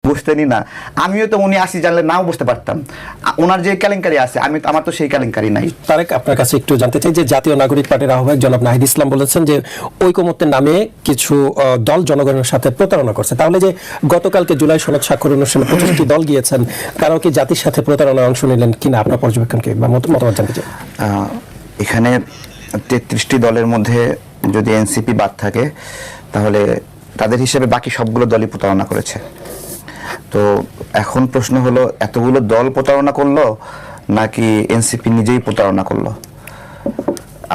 বুঝতেনই না। আমিও তো উনি আসি জানলে নাও বুঝতে পারতাম। ওনার যে কেলেঙ্কারি আছে আমার তো সেই কেলেঙ্কারি নাই। তারেক, আপনার কাছে একটু জানতে চাই যে জাতীয় নাগরিক পার্টির আহ্বায়ক জনাব নাহিদ ইসলাম বলেছেন যে ঐকমত্যের নামে কিছু দল জনগণের সাথে প্রতারণা করছে। তাহলে যে গতকালকে জুলাই সনদ স্বাক্ষর অনুষ্ঠানে 25টি দল গিয়েছেন, কারো কি জাতির সাথে প্রতারণায় অংশ নিলেন কিনা আপনার পর্যবেক্ষণ কি বা মতামত জানতে চাই। এখানে 33টি দলের মধ্যে যদি এনসিপি বাদ থাকে তাহলে তাদের হিসেবে বাকি সবগুলো দলই প্রতারণা করেছে। তো এখন প্রশ্ন হলো, এতগুলো দল প্রতারণা করলো নাকি এনসিপি নিজেই প্রতারণা করলো?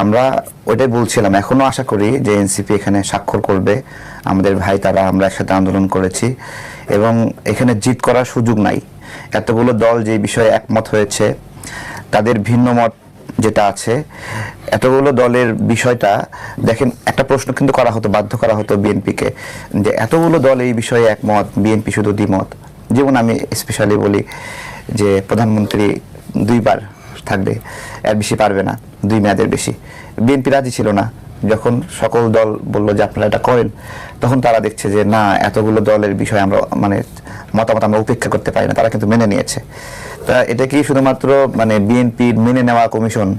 আমরা ওইটাই বলছিলাম, এখনো আশা করি যে এনসিপি এখানে স্বাক্ষর করবে। আমাদের ভাই তারা, আমরা একসাথে আন্দোলন করেছি এবং এখানে জিত করার সুযোগ নাই। এতগুলো দল যে বিষয়ে একমত হয়েছে, তাদের ভিন্ন মত যেটা আছে, এতগুলো দলের বিষয়টা দেখেন, একটা প্রশ্ন কিন্তু করা হতো, বাধ্য করা হতো বিএনপিকে যে এতগুলো দল এই বিষয়ে একমত, বিএনপি শুধু দ্বিমত। যেমন আমি স্পেশালি বলি যে প্রধানমন্ত্রী 2 বার থাকবে, এর বেশি পারবে না, 2 মেয়াদের বেশি। বিএনপি রাজি ছিল না। যখন সকল দল বলল যে আপনারা এটা করেন, তখন তারা দেখছে যে না, এতগুলো দলের বিষয় আমরা মতামত আমরা উপেক্ষা করতে পারি না, তারা কিন্তু মেনে নিয়েছে। তা এটা কি শুধুমাত্র বিএনপির মেনে নেওয়া কমিশন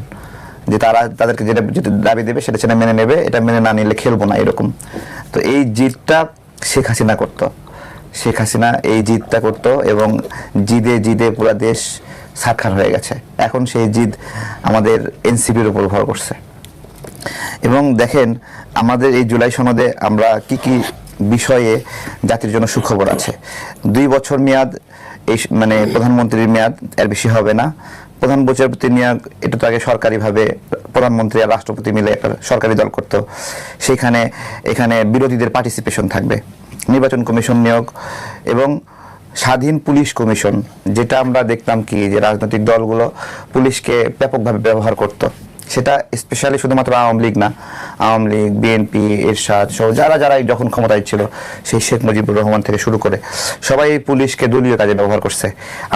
যে তারা তাদেরকে যেটা দাবি দেবে সেটা মেনে নেবে, এটা মেনে না নিলে খেলবো না, এরকম? তো এই জিতটা শেখ হাসিনা করতো, শেখ হাসিনা এই জিতটা করতো এবং জিদে পুরা দেশ সাক্ষাৎ হয়ে গেছে। এখন সেই জিদ আমাদের এনসিপির উপর ভর করছে। এবং দেখেন, আমাদের এই জুলাই সনদে আমরা কি কি বিষয়ে জাতির জন্য সুখবর আছে। 2 বছর মেয়াদ, এই প্রধানমন্ত্রীর মেয়াদ, এর বেশি হবে না। প্রধান বিচারপতি নিয়োগ, এটা তো আগে সরকারিভাবে প্রধানমন্ত্রী আর রাষ্ট্রপতি মিলে একটা সরকারি দল করতো। এখানে বিরোধীদের পার্টিসিপেশন থাকবে। নির্বাচন কমিশন নিয়োগ এবং স্বাধীন পুলিশ কমিশন, যেটা আমরা দেখতাম কি যে রাজনৈতিক দলগুলো পুলিশকে ব্যাপকভাবে ব্যবহার করত। সেটা স্পেশালি শুধুমাত্র আওয়ামী লীগ না, আওয়ামী লীগ, বিএনপি, এরশাদ সহ যারা যখন ক্ষমতায় ছিল, সেই শেখ মুজিবুর রহমান থেকে শুরু করে সবাই পুলিশকে দলীয় কাজে ব্যবহার করছে।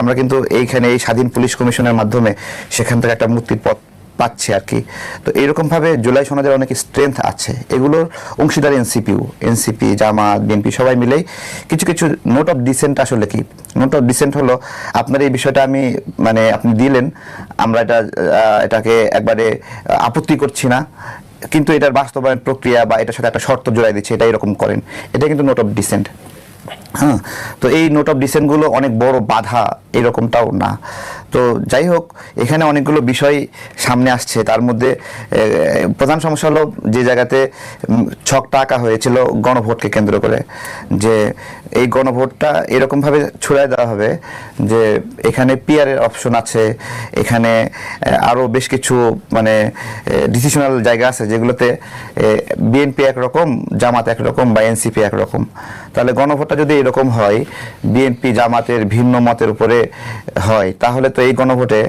আমরা কিন্তু এইখানে এই স্বাধীন পুলিশ কমিশনের মাধ্যমে সেখান থেকে একটা মুক্তির পথ পাচ্ছে আর কি। তো এইরকমভাবে জুলাই সনদের অনেক স্ট্রেংথ আছে। এগুলোর অংশীদার এনসিপি, জামাত, বিএনপি সবাই মিলেই কিছু কিছু নোট অফ ডিসেন্ট। আসলে কি নোট অফ ডিসেন্ট হলো, আপনার এই বিষয়টা আপনি দিলেন, আমরা এটাকে একবারে আপত্তি করছি না, কিন্তু এটার বাস্তবায়ন প্রক্রিয়া বা এটার সাথে একটা শর্ত জোড়াই দিচ্ছে, এটা এরকম করেন, এটা কিন্তু নোট অফ ডিসেন্ট। হ্যাঁ, তো এই নোট অফ ডিসেন্টগুলো অনেক বড় বাধা, এরকমটাও না। তো যাই হোক, এখানে অনেকগুলো বিষয় সামনে আসছে। তার মধ্যে প্রধান সমস্যা হলো যে জায়গাতে ছকটা আঁকা হয়েছিল গণভোটকে কেন্দ্র করে, যে এই গণভোটটা এরকমভাবে ছড়ায় দেওয়া হবে যে এখানে পিআরের অপশন আছে, এখানে আরও বেশ কিছু ডিসিশনাল জায়গা আছে যেগুলোতে বিএনপি একরকম, জামাত একরকম বা এনসিপি একরকম। তাহলে গণভোটটা যদি এরকম হয়, বিএনপি জামাতের ভিন্ন মতের উপরে হয়, তাহলে তো এই গণভোটে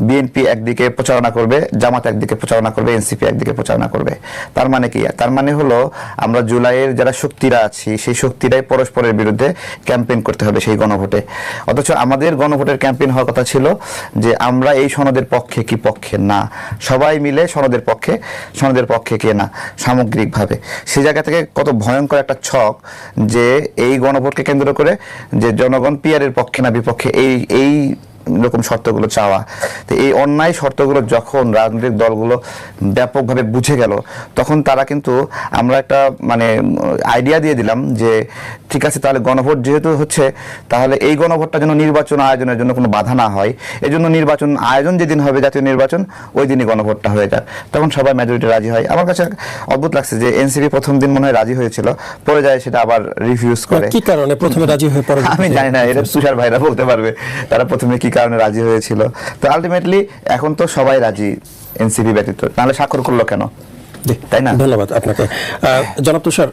বিএনপি একদিকে প্রচারণা করবে, জামাত একদিকে প্রচারণা করবে, এনসিপি একদিকে প্রচারণা করবে। তার মানে কি? তার মানে হলো আমরা জুলাইয়ের যারা শক্তিরা আছি, সেই শক্তিরাই পরস্পরের বিরুদ্ধে ক্যাম্পেইন করতে হবে সেই গণভোটে। অথচ আমাদের গণভোটের ক্যাম্পেইন হওয়ার কথা ছিল যে আমরা এই সনদের পক্ষে কি পক্ষে না, সবাই মিলে সনদের পক্ষে কে না, সামগ্রিকভাবে। সেই জায়গা থেকে কত ভয়ঙ্কর একটা ছক যে এই গণভোটকে কেন্দ্র করে যে জনগণ পিআরের পক্ষে না বিপক্ষে, এই রকম শর্তগুলো চাওয়া। তো এই অন্যায় শর্তগুলো যখন রাজনৈতিক দলগুলো ব্যাপকভাবে বুঝে গেল, তখন তারা কিন্তু, আমরা একটা আইডিয়া দিয়ে দিলাম যে ঠিক আছে, তাহলে গণভোট যেহেতু হচ্ছে, তাহলে এই গণভোটটা যেন নির্বাচন আয়োজনের জন্য কোনো বাধা না হয়, এই জন্য নির্বাচন আয়োজন যেদিন হবে, জাতীয় নির্বাচন, ওই দিনই গণভোটটা হয়ে যাক। তখন সবাই মেজরিটি রাজি হয়। আমার কাছে অদ্ভুত লাগছে যে এনসিপি প্রথম দিন মনে হয় রাজি হয়েছিল, পরে যায় সেটা আবার রিফিউজ করে। কি কারণে প্রথমে রাজি হয়ে পরে? আমি জানি না, এটা তুষার ভাইরা বলতে পারবে তারা প্রথমে কি কারণে রাজি হয়েছিল। তো আলটিমেটলি এখন তো সবাই রাজি, এনসিপি ব্যতীত, তাহলে স্বাক্ষর করলো কেন? তাই না? ধন্যবাদ আপনাকে। জনাব তুষার,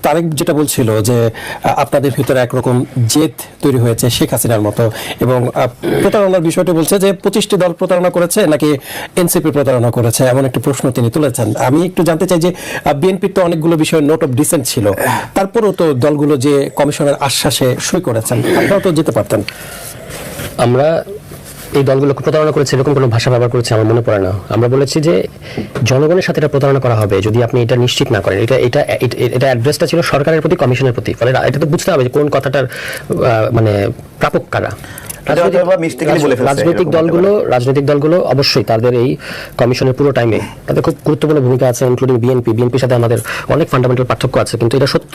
তারেক যেটা বলছিল যে আপনাদের ভিতরে একরকম জেদ তৈরি হয়েছে শেখ হাসিনার মতো, এবং প্রতারণার বিষয়টি বলছে যে 25টি দল প্রতারণা করেছে নাকি এনসিপি প্রতারণা করেছে, এমন একটি প্রশ্ন তিনি তুলেছেন। আমি একটু জানতে চাই যে বিএনপির তো অনেকগুলো বিষয়ে নোট অফ ডিসেন্ট ছিল, তারপরেও তো দলগুলো যে কমিশনের আশ্বাসে সই করেছেন, আপনারাও তো যেতে পারতেন। আমরা এই দলগুলো প্রতারণা করেছে এরকম কোনো ভাষা ব্যবহার করেছে আমার মনে পড়ে না। আমরা বলেছি যে জনগণের সাথে এটা প্রতারণা করা হবে যদি আপনি এটা নিশ্চিত না করেন। এটা অ্যাড্রেসটা ছিল সরকারের প্রতি, কমিশনের প্রতি। ফলে এটা তো বুঝতে হবে যে কোন কথাটার মানে প্রাপক কারা। রাজনৈতিক দলগুলো অবশ্যই তাদের এই কমিশনের পুরো টাইমে তাদের খুব গুরুত্বপূর্ণ ভূমিকা আছে, ইনক্লুডিং বিএনপির সাথে আমাদের অনেক ফান্ডামেন্টাল পার্থক্য আছে। কিন্তু এটা সত্য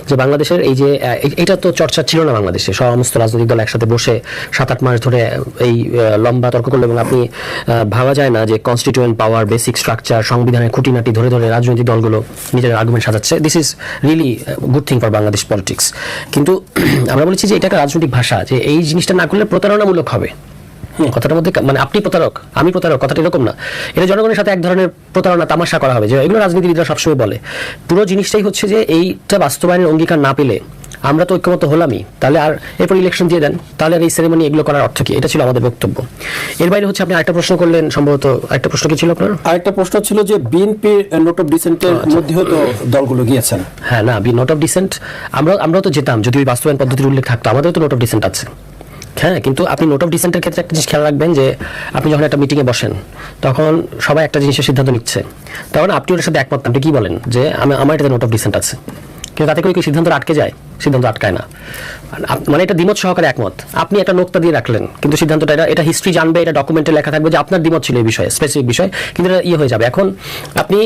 যে বাংলাদেশের এই যে এটা তো চর্চা ছিল না বাংলাদেশে, সমস্ত রাজনৈতিক দল একসাথে বসে 7-8 মাস ধরে এই লম্বা তর্ক করলো। এবং আপনি ভাবা যায় না যে কনস্টিটিউয়েন্ট পাওয়ার, বেসিক স্ট্রাকচার, সংবিধানের খুঁটিনাটি ধরে ধরে রাজনৈতিক দলগুলো নিজেদের আর্গুমেন্ট সাজাচ্ছে। This is really good thing for Bangladesh politics. কিন্তু আমরা বলেছি যে এটা একটা রাজনৈতিক ভাষা, যে এই জিনিসটা না করলে প্রতারণামূলক হবে। কথাটার মধ্যে মানে আপনি প্রতারক, আমি প্রতারক, কথাটা এরকম না। এটা জনগণের সাথে এক ধরনের প্রতারণা, তামাশা করা হবে, যে এগুলো রাজনীতিবিদরা সবসময় বলে। পুরো জিনিসটাই হচ্ছে যে এইটা বাস্তবায়নের অঙ্গীকার না পেলে আমরা তো ঐক্যমত হলামই, তাহলে আর এরপর ইলেকশন দিয়ে দেন, তাহলে আর এই সেরেমনি এগুলো করার অর্থ কি? এটা ছিল আমাদের বক্তব্য। এর বাইরে হচ্ছে আপনি আরেকটা প্রশ্ন করলেন, সম্ভবত আরেকটা প্রশ্ন কি ছিল আপনার? আরেকটা প্রশ্ন ছিল যে বিএনপি নোট অফ ডিসেন্টের মধ্যেও তো দলগুলো গিয়েছেন। হ্যাঁ, না, নোট অফ ডিসেন্ট আমরাও তো যেতাম যদি ওই বাস্তবায়ন পদ্ধতির উল্লেখ থাকতো। আমাদেরও তো নোট অফ ডিসেন্ট আছে। হ্যাঁ, কিন্তু আপনি নোট অফ ডিসেন্টের ক্ষেত্রে একটা জিনিস খেয়াল রাখবেন যে আপনি যখন একটা মিটিংয়ে বসেন তখন সবাই একটা জিনিসের সিদ্ধান্ত নিচ্ছে, তখন আপনি ওটার সাথে একমত। আপনি কি বলেন যে আমার এটাতে নোট অফ ডিসেন্ট আছে, কিন্তু তাতে করে কি সিদ্ধান্ত আটকে যায়? সিদ্ধান্ত আটকায় না। মানে এটা দ্বিমত সহকারে একমত। আপনি একটা নোক্তা দিয়ে রাখলেন, কিন্তু সিদ্ধান্তটা এটা হিস্ট্রি জানবে, এটা ডকুমেন্টে লেখা থাকবে যে আপনার দ্বিমত ছিল এই বিষয়ে, স্পেসিফিক বিষয়, কিন্তু এটা হয়ে যাবে। এখন আপনি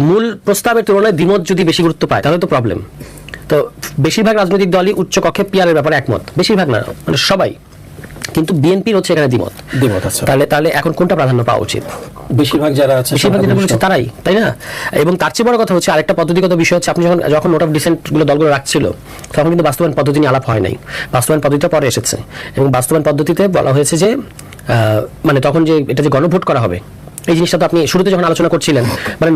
মূল প্রস্তাবের তুলনায় দ্বিমত যদি বেশি গুরুত্ব পায় তাহলে তো প্রবলেম। তো বেশিরভাগ রাজনৈতিক দলই উচ্চ কক্ষে পিয়ারের ব্যাপারে একমত, বেশিরভাগ না মানে সবাই, কিন্তু বিএনপির হচ্ছে এখানে দ্বিমত আছে। তাহলে এখন কোনটা প্রাধান্য পাওয়া উচিত? বেশিরভাগ যারা আছে তারাই, তাই না? এবং তার চেয়ে বড় কথা হচ্ছে আরেকটা পদ্ধতিগত বিষয় হচ্ছে, আপনি যখন নোট অফ ডিসেন্ট গুলো দলগুলো রাখছিল তখন কিন্তু বাস্তবায়ন পদ্ধতি নিয়ে আলাপ হয় নাই। বাস্তবায়ন পদ্ধতিটা পরে এসেছে, এবং বাস্তবায়ন পদ্ধতিতে বলা হয়েছে যে মানে তখন যে এটা যে গণভোট করা হবে, এই জিনিসটা তো আপনি শুরুতে যখন আলোচনা করছিলেন, মানে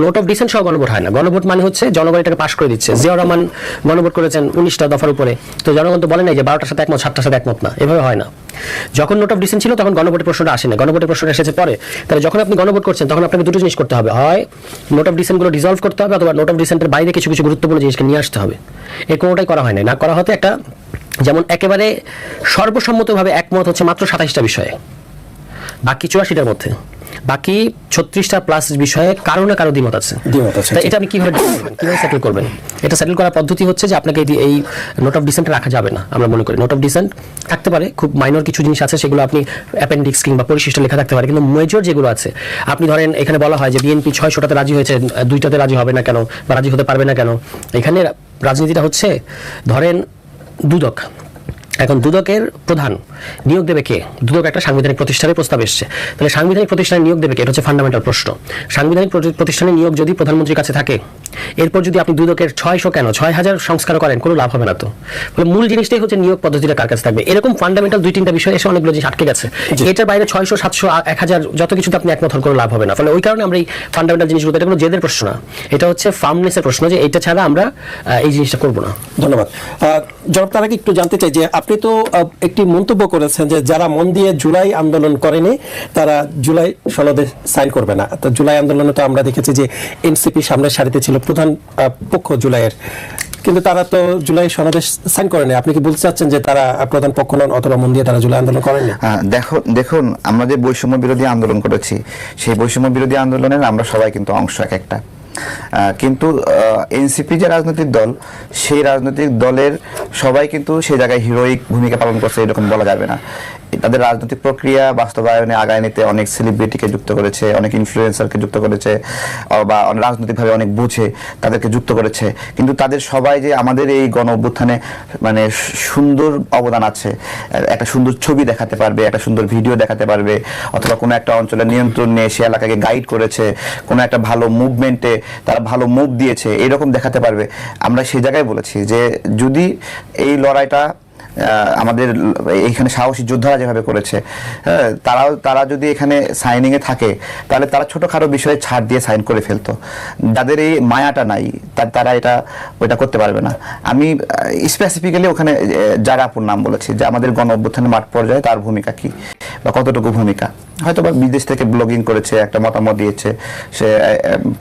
নোট অফ ডিসেন্ট সহ গণভোট হয় না। গণভোট মানে হচ্ছে জনগণ এটাকে পাশ করে দিচ্ছে। জিয়াউর রহমান গণভোট করেছেন 19টা দফার উপরে, তো জনগণ তো বলে নাই যে 12টার সাথে একমত, 7টার সাথে একমত না, এভাবে হয় না। যখন নোট অফ ডিসেন্ট ছিল তখন গণভোটের প্রশ্নটা আসে না, গণভোটের প্রশ্নটা এসেছে পরে। তাহলে যখন আপনি গণভোট করছেন তখন আপনাকে দুটো জিনিস করতে হবে, হয় নোট অফ ডিসেন্ট গুলো ডিসলভ করতে হবে, অথবা নোট অফ ডিসেন্টের বাইরে কিছু কিছু গুরুত্বপূর্ণ জিনিসকে নিয়ে আসতে হবে। এই কোনোটাই করা হয় না করা হতে একটা, যেমন একেবারে সর্বসম্মতভাবে একমত হচ্ছে মাত্র 27টা বিষয়ে, বাকি 84টার মধ্যে বাকি 36টা প্লাস বিষয়ে কারো না কারো দ্বিমত আছে। এটা আপনি কিভাবে সেটেল করবেন? এটা সেটেল করার পদ্ধতি হচ্ছে যে আপনাকে এই নোট অফ ডিসেন্ট রাখা যাবে না। আমরা মনে করি নোট অফ ডিসেন্ট থাকতে পারে, খুব মাইনর কিছু জিনিস আছে সেগুলো আপনি অ্যাপেন্ডিক্স কিংবা পরিশিষ্ট লেখা থাকতে পারে, কিন্তু মেজর যেগুলো আছে, আপনি ধরেন এখানে বলা হয় যে বিএনপি 600টাতে রাজি হয়েছে, 2টাতে রাজি হবে না কেন বা রাজি হতে পারবে না কেন? এখানে রাজনীতিটা হচ্ছে ধরেন দুদক, এখন দুদকের প্রধান নিয়োগ দেবে কে? দুদক একটা সাংবিধানিক প্রতিষ্ঠানের প্রস্তাব এসছে, তাহলে সাংবিধানিক প্রতিষ্ঠানে নিয়োগ দেবে কে? এটা হচ্ছে ফান্ডামেন্টাল প্রশ্ন। সাংবিধানিক প্রতিষ্ঠানে নিয়োগ যদি প্রধানমন্ত্রীর কাছে থাকে, এরপর যদি আপনি দুদকের 600 কেন 6000 সংস্কার করেন, কোনো লাভ হবে না। তো মূল জিনিসটাই হচ্ছে নিয়োগ পদ্ধতিটা কার কাছে থাকবে। এরকম ফান্ডামেন্টাল 2-3টা বিষয় এসে অনেকগুলো জিনিস আটকে গেছে। এটার বাইরে 600, 700, 1000 যত কিছুতে আপনি একমত হন, কোনো লাভ হবে না। ফলে ওই কারণে আমরা এই ফান্ডামেন্টাল জিনিসগুলো, এটা কোনো জেদের প্রশ্ন না, এটা হচ্ছে ফার্মনেসের প্রশ্ন, যে এটা ছাড়া আমরা এই জিনিসটা করবো না। ধন্যবাদ। জনাব তার আগে একটু জানতে চাই যে আপনি তো একটি মন্তব্য করেছেন যে যারা মন দিয়ে জুলাই আন্দোলন করেনি তারা জুলাই সনদে সাইন করবে না। তো জুলাই আন্দোলনে তো আমরা দেখেছি যে এনসিপি সামনের সারিতে ছিল, প্রধান পক্ষ জুলাইয়ের, কিন্তু তারা তো জুলাই সনদে সাইন করেনি। আপনি কি বলতে চাচ্ছেন যে তারা প্রধান পক্ষ নন অথবা মন দিয়ে তারা জুলাই আন্দোলন করেনি? দেখুন, আমরা যে বৈষম্য বিরোধী আন্দোলন করেছি, সেই বৈষম্য বিরোধী আন্দোলনের আমরা সবাই কিন্তু অংশ একটা, কিন্তু এনসিপি যে রাজনৈতিক দল, সেই রাজনৈতিক দলের সবাই কিন্তু সেই জায়গায় হিরোইক ভূমিকা পালন করছে এরকম বলা যাবে না। তাদের রাজনৈতিক প্রক্রিয়া বাস্তবায়নে আগায় নিতে অনেক সেলিব্রিটিকে যুক্ত করেছে, অনেক ইনফ্লুয়েন্সারকে যুক্ত করেছে, বা রাজনৈতিকভাবে অনেক বুঝে তাদেরকে যুক্ত করেছে, কিন্তু তাদের সবাই যে আমাদের এই গণ অভ্যুত্থানে মানে সুন্দর অবদান আছে, একটা সুন্দর ছবি দেখাতে পারবে, একটা সুন্দর ভিডিও দেখাতে পারবে, অথবা কোনো একটা অঞ্চলের নিয়ন্ত্রণ নিয়ে সে এলাকাকে গাইড করেছে, কোনো একটা ভালো মুভমেন্টে তারা ভালো মুভ দিয়েছে, এইরকম দেখাতে পারবে। আমরা সেই জায়গায় বলেছি যে যদি এই লড়াইটা আমাদের এইখানে সাহসী যোদ্ধারা যেভাবে করেছে, তারা যদি এখানে সাইনিং এ থাকে, তাহলে তারা ছোটখাটো বিষয়ে ছাড় দিয়ে সাইন করে ফেলতো। যাদের এই মায়াটা নাই তারা ওইটা করতে পারবে না। আমি স্পেসিফিক্যালি ওখানে জায়গাপুর নাম বলেছি যে আমাদের গণ অভ্যুত্থানের মাঠ পর্যায়ে তার ভূমিকা কি বা কতটুকু ভূমিকা, হয়তো বা বিদেশ থেকে ব্লগিং করেছে, একটা মতামত দিয়েছে, সে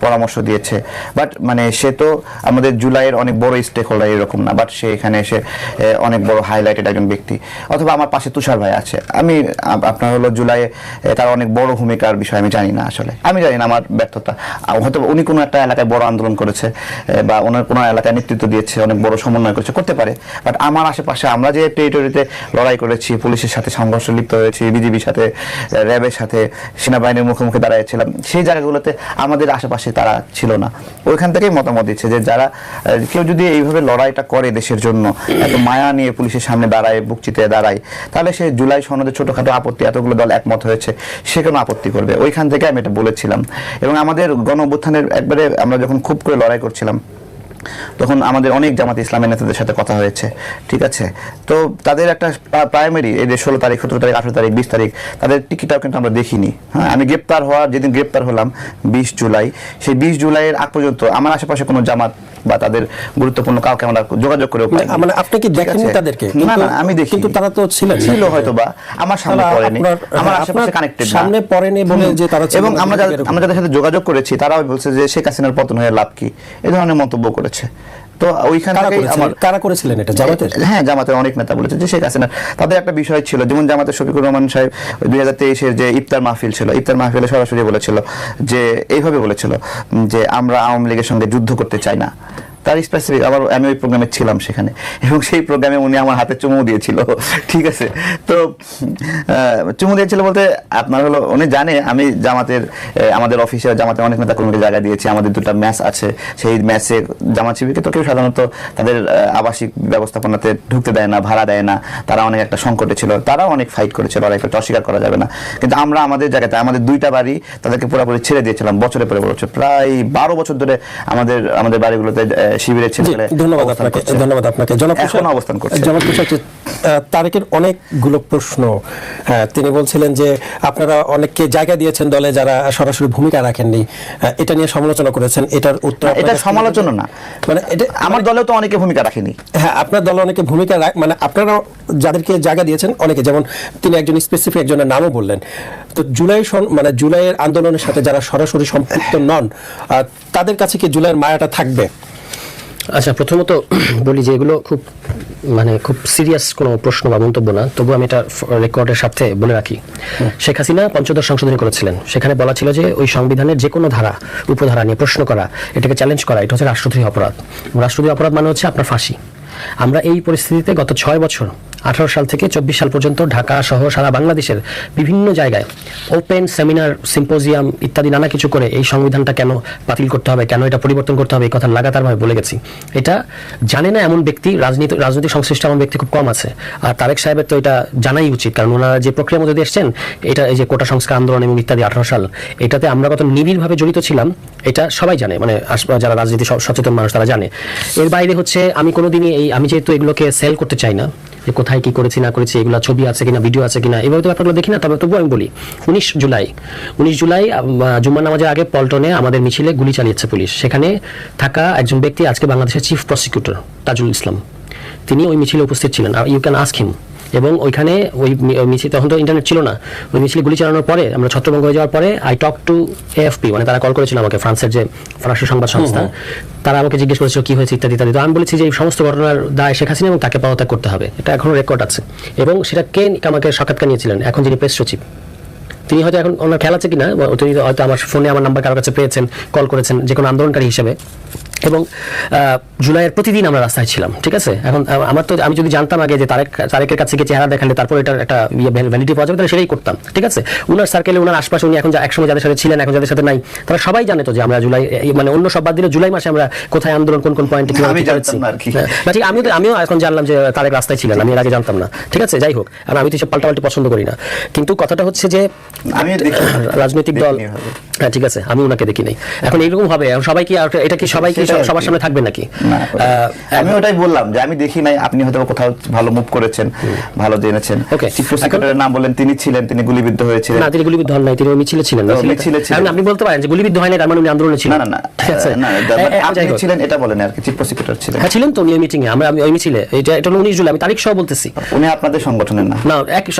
পরামর্শ দিয়েছে, বাট মানে সে তো আমাদের জুলাইয়ের অনেক বড় স্টেক হোল্ডার এরকম না, বাট সে এখানে এসে অনেক বড় হাইলাইটেড একজন ব্যক্তি। অথবা আমার পাশে তুষার ভাই আছে, আমি আপনার হলো জুলাইয়ে তার অনেক বড় ভূমিকার বিষয় আমি জানি না, আসলে আমি জানি না, আমার ব্যর্থতা। হয়তো উনি কোনো একটা এলাকায় বড় আন্দোলন করেছে বা ওনার কোনো এলাকায় নেতৃত্ব দিয়েছে, অনেক বড় সমন্বয় করেছে, করতে পারে, বাট আমার আশেপাশে আমরা যে টেরিটরিতে লড়াই করেছি, পুলিশের সাথে সংঘর্ষ লিপ্ত হয়েছি, বিজিবির সাথে, র্যাবের সাথে, সেনাবাহিনীর মুখোমুখি দাঁড়াইছিলাম, সেই জায়গাগুলোতে আমাদের আশেপাশে তারা ছিল না। ওইখান থেকেই মতামত দিচ্ছে যে যারা কেউ যদি এইভাবে লড়াইটা করে দেশের জন্য, এত মায়া নিয়ে পুলিশের সামনে দাঁড়ায়, বুক চিতে দাঁড়ায়, তাহলে সে জুলাই সনদের ছোটখাটো আপত্তি, এতগুলো দল একমত হয়েছে, সে কেন আপত্তি করবে? ওইখান থেকে আমি এটা বলেছিলাম। এবং আমাদের গণ অভ্যুত্থানের একবারে আমরা যখন খুব করে লড়াই করছিলাম, তখন আমাদের অনেক জামাত ইসলামের নেতাদের সাথে কথা হয়েছে, ঠিক আছে? তো তাদের একটা প্রাইমারি এই যে 16 তারিখ, 17 তারিখ, 18 তারিখ, 20 তারিখ তাদের টিকিটটাও কিন্তু আমরা দেখিনি। হ্যাঁ, আমি গ্রেপ্তার হওয়ার যেদিন গ্রেপ্তার হলাম 20 জুলাই, সেই 20 জুলাইয়ের আগ পর্যন্ত আমার আশেপাশে কোনো জামাত বা তাদের গুরুত্বপূর্ণ কাউকে আমরা যোগাযোগ করেও পাইনি। মানে আপনি কি দেখেননি তাদেরকে? না না, আমি দেখি, কিন্তু তারা তো ছিল হয়তো বা আমার সামনে পড়েনি, আমার আশেপাশে কানেক্টেড সামনে পড়েনি বলে যে তারা, এবং আমরা যাদের সাথে যোগাযোগ করেছি তারাও বলছে যে শেখ হাসিনার পতন হয়ে লাভ কি, এই ধরনের মন্তব্য করেছে। তো ওইখান থেকে কারা করেছিলেন এটা? জামাতের? হ্যাঁ, জামাতের অনেক নেতা বলেছে যে শেখ হাসিনা, তাদের একটা বিষয় ছিল, যেমন জামাতের শফিকুর রহমান সাহেব 2023-এর যে ইফতার মাহফিল ছিল, ইফতার মাহফিলে সরাসরি বলেছিল যে এইভাবে বলেছিল যে আমরা আওয়ামী লীগের সঙ্গে যুদ্ধ করতে চাই না। তার স্পেসিফিক, আবার আমি ওই প্রোগ্রামে ছিলাম সেখানে, এবং সেই প্রোগ্রামে উনি আমার হাতে চুমু দিয়েছিল, ঠিক আছে? তো চুমু দিয়েছিল বলতে আপনার হলো উনি জানে আমি জামাতের, আমাদের অফিসে জামাতের অনেক নেতা কর্মীকে জায়গা দিয়েছি, আমাদের 2টা ম্যাচ আছে, সেই ম্যাচে জামাত শিবিরকে তো কেউ সাধারণত তাদের আবাসিক ব্যবস্থাপনাতে ঢুকতে দেয় না, ভাড়া দেয় না, তারা অনেক একটা সংকটে ছিল, তারাও অনেক ফাইট করেছে, লড়াই করতে, অস্বীকার করা যাবে না। কিন্তু আমরা আমাদের জায়গাতে আমাদের 2টা বাড়ি তাদেরকে পুরোপুরি ছেড়ে দিয়েছিলাম, বছরের পরে বছর, প্রায় 12 বছর ধরে আমাদের বাড়িগুলোতে শিবিরের ছেলে। ধন্যবাদ আপনাকে, ধন্যবাদ আপনাকে। এখন অবস্থান করছে জনাব তুষার, তারেকের অনেকগুলো প্রশ্ন, তিনি বলছিলেন যে আপনারা অনেককে জায়গা দিয়েছেন দলে যারা সরাসরি ভূমিকা রাখেননি, এটা নিয়ে সমালোচনা করেছেন। এটার উত্তর? এটা সমালোচনা না, মানে এটা আমার দলেও তো অনেকে ভূমিকা রাখেনি। হ্যাঁ, আপনার দলে অনেকে ভূমিকা মানে আপনারা যাদেরকে জায়গা দিয়েছেন অনেকে, যেমন তিনি একজন স্পেসিফিক একজনের নামও বললেন। তো মানে জুলাইয়ের আন্দোলনের সাথে যারা সরাসরি সম্পৃক্ত নন, তাদের কাছে কি জুলাইয়ের মায়াটা থাকবে? আচ্ছা, প্রথমত বলি যে এগুলো খুব সিরিয়াস কোনো প্রশ্ন বা মন্তব্য না, তবু আমি এটা রেকর্ডের সাথে বলে রাখি। শেখ হাসিনা পঞ্চদশ সংশোধনী করেছিলেন, সেখানে বলা ছিল যে ওই সংবিধানের যে কোনো ধারা, উপধারা নিয়ে প্রশ্ন করা, এটাকে চ্যালেঞ্জ করা, এটা হচ্ছে রাষ্ট্রদ্রোহী অপরাধ। রাষ্ট্রদ্রোহী অপরাধ মানে হচ্ছে আপনার ফাঁসি। আমরা এই পরিস্থিতিতে গত 6 বছর 18 সাল থেকে 24 সাল পর্যন্ত ঢাকা সহ সারা বাংলাদেশের বিভিন্ন জায়গায় ওপেন সেমিনার, সিম্পোজিয়াম ইত্যাদি নানা কিছু করে এই সংবিধানটা কেন বাতিল করতে হবে, কেন এটা পরিবর্তন করতে হবে, এই কথা লাগাতারভাবে বলে গেছি। এটা জানে না এমন ব্যক্তি, রাজনৈতিক সংশ্লিষ্ট এমন ব্যক্তি খুব কম আছে। আর তারেক সাহেবের তো এটা জানাই উচিত, কারণ ওনারা যে প্রক্রিয়ার মধ্যে দিয়ে এসছেন, এটা এই যে কোটা সংস্কার আন্দোলন এবং ইত্যাদি 18 সাল, এটাতে আমরা কত নিবিড়ভাবে জড়িত ছিলাম এটা সবাই জানে, মানে যারা রাজনীতি সচেতন মানুষ তারা জানে। এর বাইরে হচ্ছে আমি কোনোদিনই আমি যেহেতু এগুলোকে সেল করতে চাই না, যে কোথায় কি করেছি না করেছি, এগুলো ছবি আছে কিনা, ভিডিও আছে কিনা, এভাবে তো ব্যাপারগুলো দেখি না। তবু আমি বলি, 19 জুলাই জুম্মার নামাজের আগে পল্টনে আমাদের মিছিলে গুলি চালিয়েছে পুলিশ। সেখানে থাকা একজন ব্যক্তি আজকে বাংলাদেশের চিফ প্রসিকিউটর তাজুল ইসলাম, তিনি ওই মিছিলে উপস্থিত ছিলেন। You can ask him. এবং ওইখানে ওই মিছিল, তখন তো ইন্টারনেট ছিল না, ওই মিছিলে গুলি চালানোর পরে, আমরা ছত্রভঙ্গ হয়ে যাওয়ার পরে, আই টক টু AFP, মানে তারা কল করেছিল আমাকে, ফ্রান্সের যে ফরাসি সংবাদ সংস্থা, তারা আমাকে জিজ্ঞেস করেছিল কি হয়েছে ইত্যাদি ইত্যাদি। তো আমি বলেছি যে এই সমস্ত ঘটনার দায় শেখ হাসিনা এবং তাকে পদত্যাগ করতে হবে, এটা এখনো রেকর্ড আছে। এবং সেটা কে আমাকে সাক্ষাৎকার নিয়েছিলেন, এখন যিনি প্রেস সচিব, তিনি হয়তো এখন ওনার খেয়াল আছে কিনা, তিনি হয়তো আমার ফোনে আমার নাম্বার কারোর কাছে পেয়েছেন, কল করেছেন, যে কোনো আন্দোলনকারী হিসেবে। এবং জুলাইয়ের প্রতিদিন আমরা রাস্তায় ছিলাম, ঠিক আছে? এখন আমি যদি জানতাম আগে যে তারেকের কাছে গিয়ে চেহারা দেখালে তারপর এটার একটা ভ্যালিডিটি পাওয়া যাবে, তাহলে সেটাই করতাম, ঠিক আছে? উনার সার্কেলে, উনার আশপাশে উনি এখন একসময় যাদের সাথে ছিলেন, এখন যাদের সাথে নাই, তারা সবাই জানে তো যে আমরা জুলাই, মানে অন্য সব বাদ দিলে জুলাই মাসে আমরা কোথায় আন্দোলন, কোন পয়েন্টে কিভাবে করেছি। ঠিক, আমিও এখন জানলাম যে তারেক রাস্তায় ছিলেন, আমি এর আগে জানতাম না, ঠিক আছে? যাই হোক, আর আমি তো সব পাল্টাপাল্টি পছন্দ করি না, কিন্তু কথাটা হচ্ছে যে আমি রাজনৈতিক দল, হ্যাঁ ঠিক আছে, আমি ওনাকে দেখি নাই। এখন এইরকম হবে, সবাই কি এটা কি সবাই কি সবার সামনে থাকবেন নাকি? না, আমি ওটাই বললাম যে আমি দেখি নাই, আপনি হয়তো কোথাও ভালো মুভ করেছেন, ভালো জেনেছেন। Okay. চিফ প্রসিকিউটরের নাম বলেন, তিনি ছিলেন, তিনি গুলিবিদ্ধ হয়েছিলেন। না, তিনি গুলিবিদ্ধ হন নাই, তিনি মিছিলে ছিলেন। মিছিলে ছিলেন। এখন আপনি বলতে পারেন যে গুলিবিদ্ধ হয় না, তার মানে উনি আন্দোলনে ছিলেন। না, ঠিক আছে, না, আপনি ছিলেন এটা বলেন আর কি, চিফ প্রসিকিউটর ছিলেন। হ্যাঁ ছিলেন তো উনি ওই মিটিং এ, আমি ওই মিছিলে, এটা হলো 19 জুলাই, আমি তারিখ সহ বলতেছি। উনি আপনাদের সংগঠনের না? না,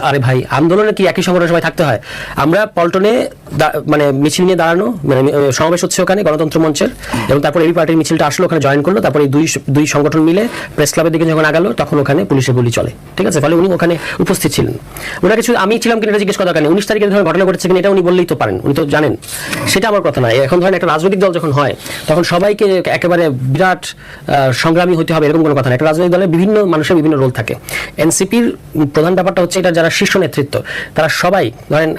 আরে ভাই, আন্দোলনে কি একই সংগঠনের সবাই থাকতে হয়? আমরা পল্টনে মানে মিছিল নিয়ে দাঁড়ানো, মানে সমাবেশ হচ্ছে ওখানে গণতন্ত্র মঞ্চের, এবং তারপর এই পার্টির মিছিলটা আসলো, ওখানে জয়েন করলো, তারপরে এই দুই সংগঠন মিলে প্রেস ক্লাবের দিকে যখন আগালো তখন ওখানে পুলিশের গুলি চলে। ঠিক আছে, ফলে উনি ওখানে উপস্থিত ছিলেন। ওনার কিছু আমি ছিলাম কিনা এটা জিজ্ঞেস করা দরকার নেই। 19 তারিখে ধরনের ঘটনা ঘটেছে কিনা এটা উনি বললেই তো পারেন, উনি তো জানেন। সেটা আমার কথা না। এখন ধরেন একটা রাজনৈতিক দল যখন হয় তখন সবাইকে একেবারে বিরাট সংগ্রামী হতে হবে এরকম কোনো কথা না। একটা রাজনৈতিক দলে বিভিন্ন মানুষের বিভিন্ন রোল থাকে। এনসিপির প্রধান ব্যাপারটা হচ্ছে এটা যারা শীর্ষ নেতৃত্ব তারা সবাই, ধরেন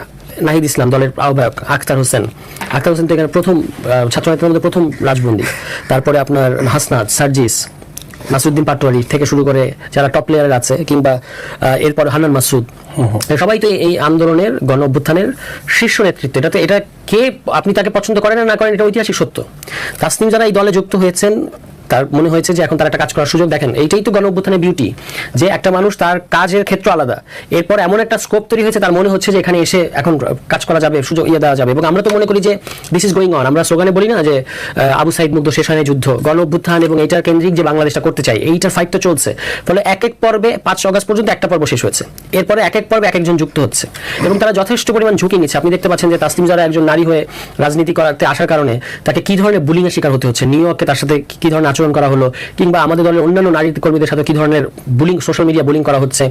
নাহিদ ইসলাম দলের আহ্বায়ক, আখতার হোসেন তো এখানে প্রথম ছাত্রনেতার মধ্যে প্রথম রাজবন্দী, তারপরে আপনার হাসনাত, সার্জিস, নাসিরউদ্দিন পাটোয়ারি থেকে শুরু করে যারা টপ প্লেয়ার আছে, কিংবা এরপর হান্নান মাসুদ, সবাই তো এই আন্দোলনের গণ অভ্যুত্থানের শীর্ষ নেতৃত্ব। এটা কে আপনি তাকে পছন্দ করেন না করেন এটা ঐতিহাসিক সত্য। তাসনিম যারা এই দলে যুক্ত হয়েছেন তার মনে হয়েছে যে এখন তার একটা কাজ করার সুযোগ। দেখেন, এইটাই তো গণ অভ্যুত্থানের বিউটি, যে একটা মানুষ তার কাজের ক্ষেত্র আলাদা, এরপর এমন একটা স্কোপ তৈরি হয়েছে তার মনে হচ্ছে যে এখানে এসে এখন কাজ করা যাবে, সুযোগ দেওয়া যাবে। এবং আমরা তো মনে করি যে দিস ইজ গোয়িং অন। আমরা স্লোগানে বলি না যে আবু সাইদ মুগ্ধ শেষ হয় যুদ্ধ, গণ অভ্যুত্থান এবং এইটার কেন্দ্রিক যে বাংলাদেশটা করতে চাই, এইটার ফাইট তো চলছে। ফলে এক এক পর্বে 5 আগস্ট পর্যন্ত একটা পর্ব শেষ হয়েছে, এরপরে এক এক পর্বে এক একজন যুক্ত হচ্ছে এবং তারা যথেষ্ট পরিমাণ ঝুঁকি নিচ্ছে। আপনি দেখতে পাচ্ছেন যে তাসনিম যারা একজন নারী হয়ে রাজনীতি করতে আসার কারণে তাকে কি ধরনের বুলিং এর শিকার হতে হচ্ছে, নিউ ইয়র্কে তার সাথে কি ধরনের আচরণ করা হলো, কিংবা আমাদের দলের অন্যান্য নারী কর্মীদের সাথে কি ধরনের বুলিং, সোশ্যাল মিডিয়া বুলিং করা হচ্ছে,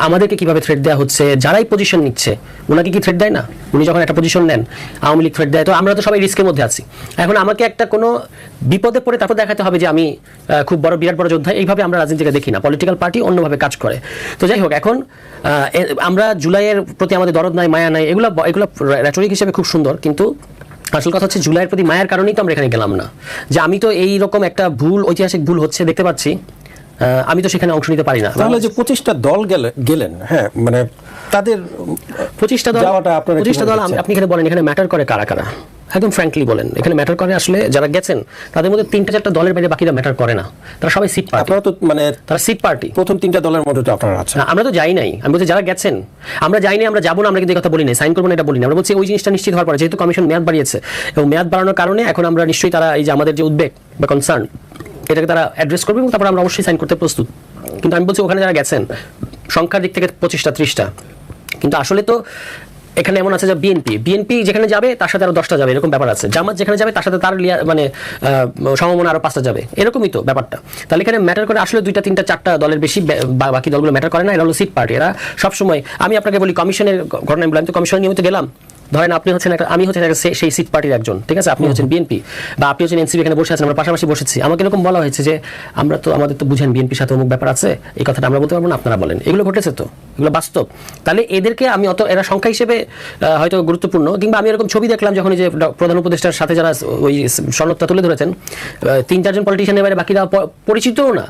আমাদেরকে কিভাবে থ্রেট দেওয়া হচ্ছে। যারাই পজিশন নিচ্ছে ওনাকে কি থ্রেট দেয় না? উনি যখন একটা পজিশন নেন, আওয়ামী লীগ থ্রেট দেয়, তো আমরা তো সবাই রিস্কের মধ্যে আছি। এখন আমাকে একটা কোনো বিপদে পড়ে তারপর দেখাতে হবে যে আমি খুব বিরাট বড় যোদ্ধা, এইভাবে আমরা রাজনীতিকে দেখি না। পলিটিক্যাল পার্টি অন্যভাবে কাজ করে। তো যাই হোক, এখন আমরা জুলাইয়ের প্রতি আমাদের দরদ নাই, মায়া নাই, এগুলো রেটরিক হিসেবে খুব সুন্দর, কিন্তু আসল কথা হচ্ছে জুলাইয়ের প্রতি মায়ার কারণেই তো আমরা এখানে গেলাম না। যে আমি তো এই রকম একটা ঐতিহাসিক ভুল হচ্ছে দেখতে পাচ্ছি, আমি তো সেখানে অংশ নিতে পারি না। তাহলে যে 25টা দল গেলেন, হ্যাঁ, মানে তাদের 25টা দল আপনি এখানে বলেন, এখানে ম্যাটার করে কারা কারা? একদম ফ্র্যাঙ্কলি বলেন, এখানে ম্যাটার করে আসলে যারা গেছেন তাদের মধ্যে 3-4টা দলের বাইরে বাকিরা ম্যাটার করে না। তারা সবাই সিট পার্টি। আপনারা তো মানে তারা সিট পার্টি। প্রথম 3টা দলের মধ্যে তো আপনারা আছেন। আমরা তো যাই নাই। আমি বলছি যারা গেছেন, আমরা যাই নাই, আমরা যাবো না, আমরা কিন্তু এই কথা বলি নাই, সাইন করবো না এটা বলি না। আমরা বলছি ওই জিনিসটা নিশ্চিত হওয়ার পরে, যেহেতু কমিশন মেয়াদ বাড়িয়েছে এবং মেয়াদ বাড়ানোর কারণে এখন আমরা নিশ্চয়ই তারা এই যে আমাদের যে উদ্বেগ বা কনসার্ন, এটাকে তারা অ্যাড্রেস করবে এবং তারপর আমরা অবশ্যই সাইন করতে প্রস্তুত। কিন্তু আমি বলছি ওখানে যারা গেছেন সংখ্যার দিক থেকে 25টা 30টা, কিন্তু আসলে তো এখানে এমন আছে যে বিএনপি যেখানে যাবে তার সাথে আরো 10টা যাবে, এরকম ব্যাপার আছে। জামাত যেখানে যাবে তার সাথে তার মানে সমমনা আরো 5টা যাবে, এরকমই তো ব্যাপারটা। তাহলে এখানে ম্যাটার করে আসলে 2টা 3টা 4টা দলের বেশি, বাকি দলগুলো ম্যাটার করে না। এরা হলো সিট পার্টি। এরা সবসময়, আমি আপনাকে বলি কমিশনের ঘটনা বললাম, তো কমিশনে নিয়মিত গেলাম, ধরেন আপনি হচ্ছেন আমি হচ্ছেন সেই সিট পার্টির একজন, ঠিক আছে, আপনি হচ্ছেন বিএনপি বা আপনি হচ্ছেন এনসিপি, এখানে বসে আছেন, আমরা পাশাপাশি বসেছি। আমাকে এরকম বলা হয়েছে যে আমাদের তো বুঝেন বিএনপির সাথে অমুক ব্যাপার আছে, এই কথাটা আমরা বলতে পারবো না, আপনারা বলেন। এগুলো ঘটেছে তো, এগুলো বাস্তব। তাহলে এদেরকে আমি এরা সংখ্যা হিসেবে হয়তো গুরুত্বপূর্ণ, কিংবা আমি এরকম ছবি দেখলাম যখন যে প্রধান উপদেষ্টার সাথে যারা ওই সনদটা তুলে ধরেছেন, 3-4জন পলিটিশিয়ানের বাইরে বাকিরা পরিচিতও না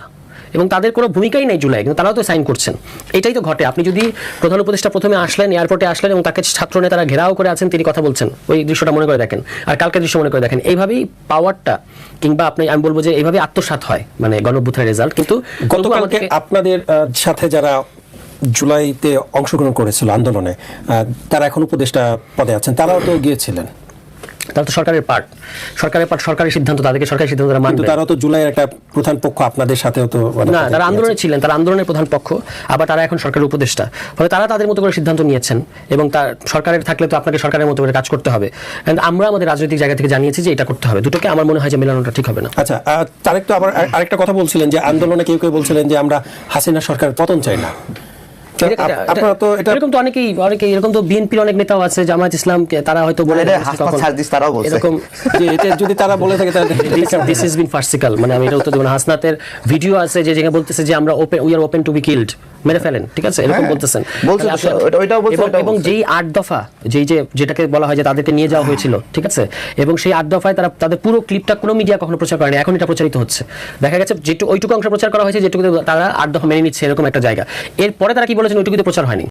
এবং তাদের কোনো ভূমিকাই নেই জুলাই, কিন্তু তারাও তো সাইন করছেন। এটাই তো ঘটে। আপনি যদি প্রধান উপদেষ্টা প্রথমে আসলেন, এয়ারপোর্টে আসলেন এবং তাকে ছাত্র নেতারা ঘেরাও করে আছেন, তিনি কথা বলছেন, ওই দৃশ্যটা মনে করে দেখেন, আর কালকের দৃশ্য মনে করে দেখেন। এইভাবেই পাওয়ারটা, কিংবা আমি বলবো যে এইভাবে আত্মসাৎ হয় মানে গণ অভ্যুত্থানের রেজাল্ট। কিন্তু গতকালকে আপনাদের সাথে যারা জুলাইতে অংশগ্রহণ করেছিল আন্দোলনে, তারা এখন উপদেষ্টা পদে আছেন, তারাও তো গিয়েছিলেন। তারা তো সরকারের পার্ট, সরকারি সিদ্ধান্ত, তাদেরকে সরকারি সিদ্ধান্ত তারা মানবে। তারা তো জুলাইয়ের একটা প্রধান পক্ষ, আপনাদের সাথেও তো না, তারা আন্দোলনে ছিলেন, তারা আন্দোলনের প্রধান পক্ষ, আবার তারা এখন সরকারের উপদেষ্টা। ফলে তারা তাদের মতো করে সিদ্ধান্ত নিয়েছেন এবং তার সরকারের থাকলে তো আপনাকে সরকারের মতো করে কাজ করতে হবে। আমরা আমাদের রাজনৈতিক জায়গা থেকে জানিয়েছি যে এটা করতে হবে। দুটোকে আমার মনে হয় যে মেলানোটা ঠিক হবে না। আচ্ছা, তারেক তো আবার আরেকটা কথা বলছিলেন যে আন্দোলনে কেউ বলছিলেন যে আমরা হাসিনা সরকারের পতন চাই না। এরকম তো অনেকেই এরকম তো বিএনপির অনেক নেতাও আছে, জামায়াত ইসলাম, তারা হয়তো বলে এরকম যদি তারা বলে থাকে দিস ইজ বিন ফার্সিক্যাল, মানে আমি এটা উত্তর দেব না। হাসনাতের ভিডিও আছে যে যেখানে বলতেছে যে আমরা we are open to be killed, মেরে ফেলেন, ঠিক আছে, এরকম বলতেছেন। এবং যেই 8 দফা যেটাকে বলা হয় যে তাদেরকে নিয়ে যাওয়া হয়েছিল, ঠিক আছে, এবং সেই 8 দফায় তাদের পুরো ক্লিপটা কোনো মিডিয়া কখনো প্রচার করেনি, এখন এটা প্রচারিত হচ্ছে। দেখা গেছে ওইটুকু অংশ প্রচার করা হয়েছে যেটুকু তারা 8 দফা মেনে নিচ্ছে, এরকম একটা জায়গা। এরপরে তারা কি বলেছেন ওইটুকুতে প্রচার হয়নি।